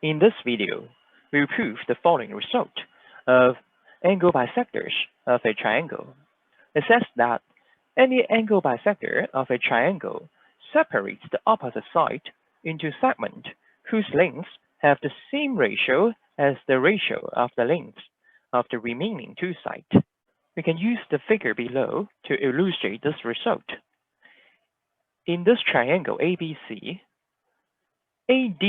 In this video, we will prove the following result of angle bisectors of a triangle. It says that any angle bisector of a triangle separates the opposite side into segments whose lengths have the same ratio as the ratio of the lengths of the remaining two sides. We can use the figure below to illustrate this result. In this triangle ABC, AD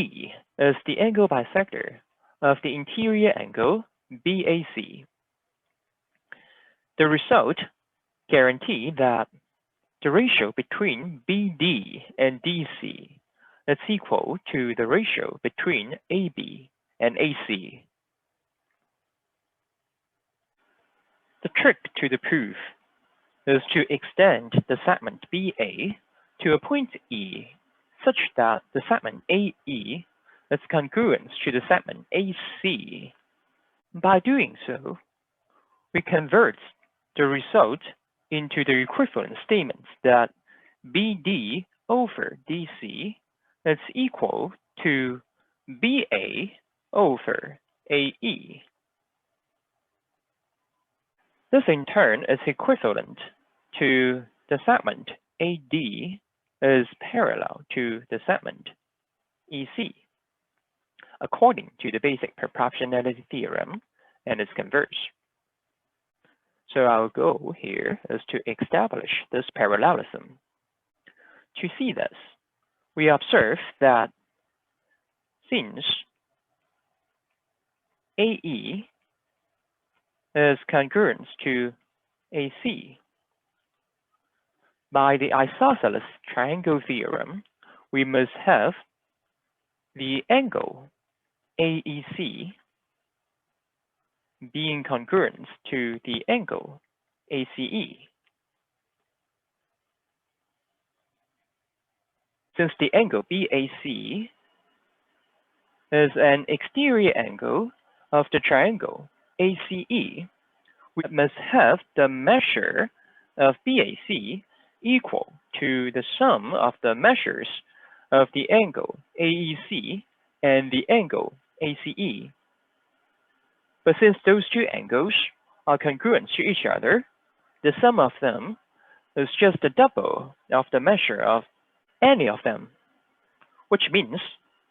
is the angle bisector of the interior angle BAC. The result guarantees that the ratio between BD and DC is equal to the ratio between AB and AC. The trick to the proof is to extend the segment BA to a point E such that the segment AE is congruent to the segment AC. By doing so, we convert the result into the equivalent statements that BD over DC is equal to BA over AE. This in turn is equivalent to the segment AD is parallel to the segment EC, according to the basic proportionality theorem and its converse. So our goal here is to establish this parallelism. To see this, we observe that since AE is congruent to AC, by the isosceles triangle theorem, we must have the angle AEC being congruent to the angle ACE. Since the angle BAC is an exterior angle of the triangle ACE, we must have the measure of BAC equal to the sum of the measures of the angle AEC and the angle ACE. But since those two angles are congruent to each other, the sum of them is just the double of the measure of any of them, which means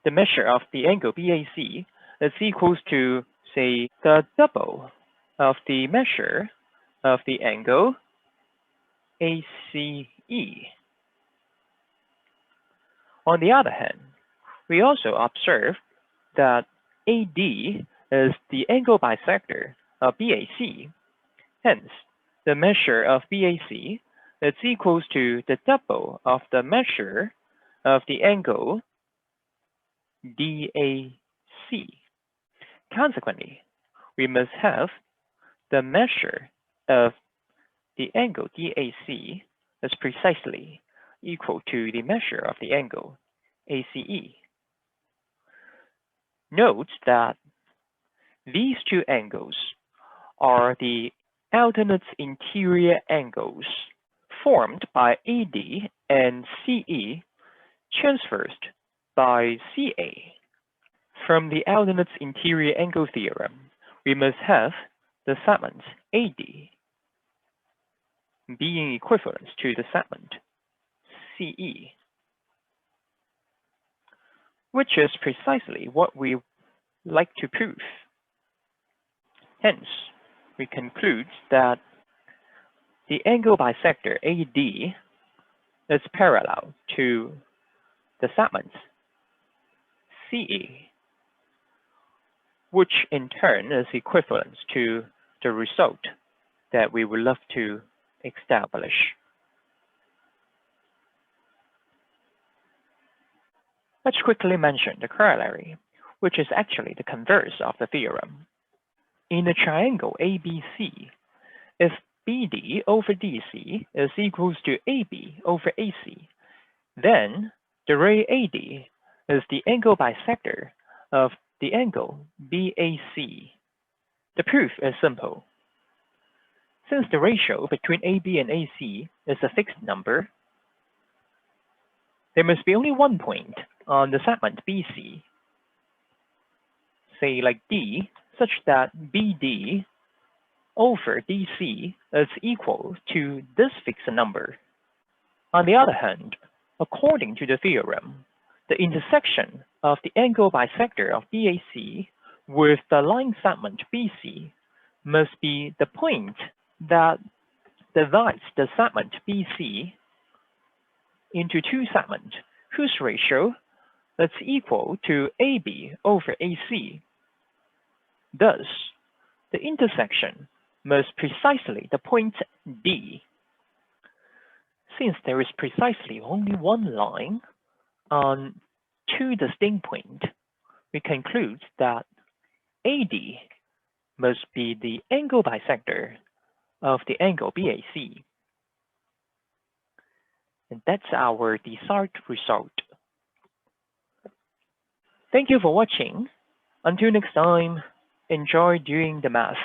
the measure of the angle BAC is equal to, say, the double of the measure of the angle ACE. On the other hand, we also observe that AD is the angle bisector of BAC. Hence, the measure of BAC is equal to the double of the measure of the angle DAC. Consequently, we must have the measure of the angle DAC is precisely equal to the measure of the angle ACE. Note that these two angles are the alternate interior angles formed by AD and CE transversed by CA. From the alternate interior angle theorem, we must have the segment AD being equivalent to the segment CE, which is precisely what we like to prove. Hence, we conclude that the angle bisector AD is parallel to the segment CE, which in turn is equivalent to the result that we would love to establish. Let's quickly mention the corollary, which is actually the converse of the theorem. In the triangle ABC, if BD over DC is equal to AB over AC, then the ray AD is the angle bisector of the angle BAC. The proof is simple. Since the ratio between AB and AC is a fixed number, there must be only one point on the segment BC. say like D, such that BD over DC is equal to this fixed number. On the other hand, according to the theorem, the intersection of the angle bisector of BAC with the line segment BC must be the point that divides the segment BC into two segments whose ratio is equal to AB over AC. Thus, the intersection must precisely the point D. Since there is precisely only one line on two distinct points, we conclude that AD must be the angle bisector of the angle BAC. And that's our desired result. Thank you for watching. Until next time, enjoy doing the math.